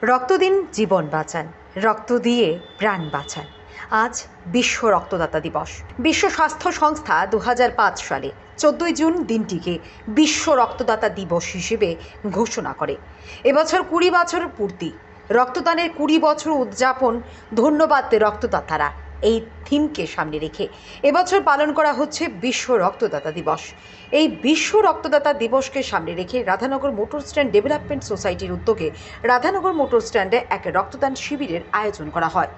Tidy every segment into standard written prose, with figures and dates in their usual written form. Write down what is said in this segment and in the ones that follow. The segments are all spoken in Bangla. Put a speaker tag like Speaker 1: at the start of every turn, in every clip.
Speaker 1: রক্ত দিন, জীবন বাঁচান, রক্ত দিয়ে প্রাণ বাঁচান। আজ বিশ্ব রক্তদাতা দিবস। বিশ্ব স্বাস্থ্য সংস্থা 2005 সালে 14 জুন দিনটিকে বিশ্ব রক্তদাতা দিবস হিসেবে ঘোষণা করে। এবছর 20 বছর পূর্তি, রক্তদানের 20 বছর উদযাপন, ধন্যবাদ রক্তদাতারা, এই থিমকে সামনে রেখে এবছর পালন করা হচ্ছে বিশ্ব রক্তদাতা দিবস। এই বিশ্ব রক্তদাতা দিবসকে সামনে রেখে রাধানগর মোটর স্ট্যান্ড ডেভেলপমেন্ট সোসাইটির উদ্যোগে রাধানগর মোটর স্ট্যান্ডে এক রক্তদান শিবিরের আয়োজন করা হয়।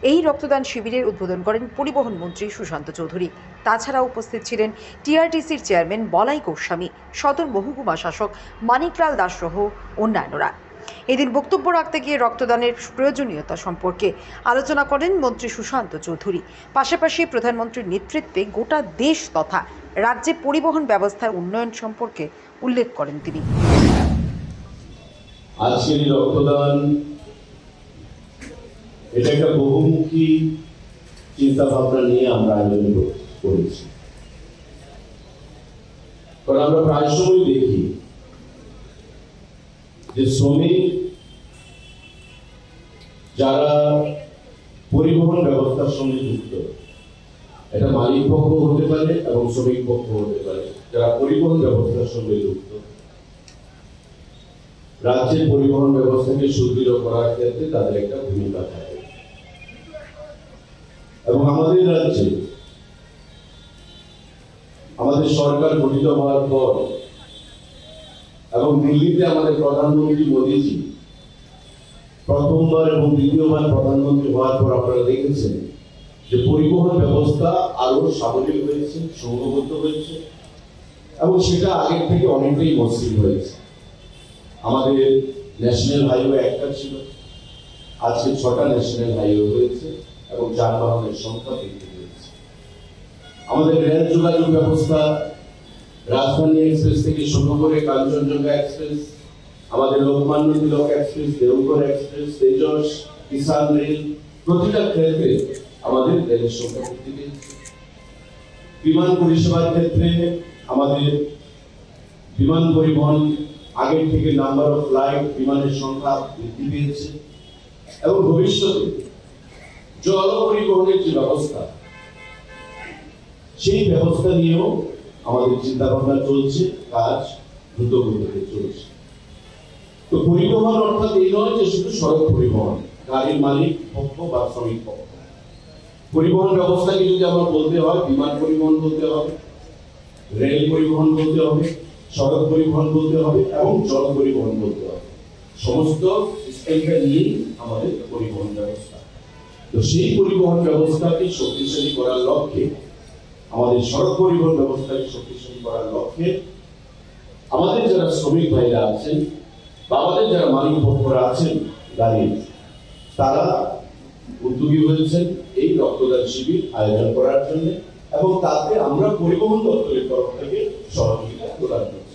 Speaker 1: এই রক্তদান শিবিরের উদ্বোধন করেন পরিবহন মন্ত্রী সুশান্ত চৌধুরী। তাছাড়া উপস্থিত ছিলেন টিআরটিসির চেয়ারম্যান বলাই গোস্বামী, সদর মহকুমা শাসক মানিকলাল দাস সহ অন্যান্যরা। এদিন বক্তব্য রাখতে গিয়ে রক্তদানের প্রয়োজনীয়তা সম্পর্কে আলোচনা করেন মন্ত্রী সুশান্ত চৌধুরী। পাশাপাশি প্রধানমন্ত্রীর নেতৃত্বে গোটা দেশ তথা রাজ্যে পরিবহন ব্যবস্থার উন্নয়ন সম্পর্কে উল্লেখ করেন তিনি।
Speaker 2: আজকের রক্তদান এটা একটা বহুমুখী চিন্তা ভাবনা নিয়ে আমরা আয়োজন করেছি। কারণ আমরা প্রায় সময় দেখি যে শ্রমিক যারা পরিবহন ব্যবস্থার সঙ্গে যুক্ত, এটা মালিক পক্ষ হতে পারে এবং শ্রমিক পক্ষ হতে পারে, যারা পরিবহন ব্যবস্থার সঙ্গে যুক্ত, রাজ্যের পরিবহন ব্যবস্থাকে সুদৃঢ় করার ক্ষেত্রে তাদের একটা ভূমিকা থাকে। এবং আমাদের রাজ্যে আমাদের সরকার গঠিত হওয়ার পর এবং দিল্লিতে আমাদের প্রধানমন্ত্রী মোদীজি প্রথমবার এবং দ্বিতীয়বার প্রধানমন্ত্রী হওয়ার পর আপনারা দেখেছেন যে পরিবহন ব্যবস্থা আরো সাবলীল হয়েছে, সংঘবদ্ধ হয়েছে এবং সেটা আগের থেকে অনেকটাই মসৃণ হয়েছে। আমাদের ন্যাশনাল হাইওয়ে একটা ছিল, আজকে 6টা ন্যাশনাল হাইওয়ে হয়েছে এবং যানবাহনের সংখ্যা বৃদ্ধি হয়েছে। আমাদের রেল যোগাযোগ ব্যবস্থা রাজধানী এক্সপ্রেস থেকে শুরু করে কাঞ্চনজঙ্ঘা এক্সপ্রেস, আমাদের লোকমান্য তিলক এক্সপ্রেস, দেওঘর এক্সপ্রেস, তেজস, কিষান রেল, প্রতিটা ক্ষেত্রে আমাদের রেলের সংখ্যা বৃদ্ধি পেয়েছে। বিমান পরিষেবার ক্ষেত্রে আমাদের বিমান পরিবহন আগের থেকে নাম্বার অফ ফ্লাইট, বিমানের সংখ্যা বৃদ্ধি পেয়েছে এবং ভবিষ্যতে জল পরিবহনের যে ব্যবস্থা, সেই ব্যবস্থা নিয়েও আমাদের চিন্তা ভাবনা চলছে, কাজ দ্রুত গতিতে চলছে। তো পরিবহন অর্থাৎ এই নয় যে শুধু সড়ক পরিবহন, গাড়ির মালিক পক্ষ বা শ্রমিক পক্ষ। পরিবহন ব্যবস্থাকে যদি আমরা বলতে হয়, বিমান পরিবহন বলতে হবে, রেল পরিবহন বলতে হবে, সড়ক পরিবহন বলতে হবে এবং জল পরিবহন বলতে হবে। সমস্ত সিস্টেমটা নিয়েই আমাদের পরিবহন ব্যবস্থা। তো সেই পরিবহন ব্যবস্থাকে শক্তিশালী করার লক্ষ্যে, আমাদের সড়ক পরিবহন ব্যবস্থাকে শক্তিশালী করার লক্ষ্যে আমাদের যারা শ্রমিক ভাইরা আছেন বা আমাদের যারা মালিক পক্ষরা আছেন গাড়ির, তারা উদ্যোগী হয়েছেন এই রক্তদান শিবির আয়োজন করার জন্য এবং তাতে আমরা পরিবহন দপ্তরের তরফ থেকে সহযোগিতা প্রদান করি।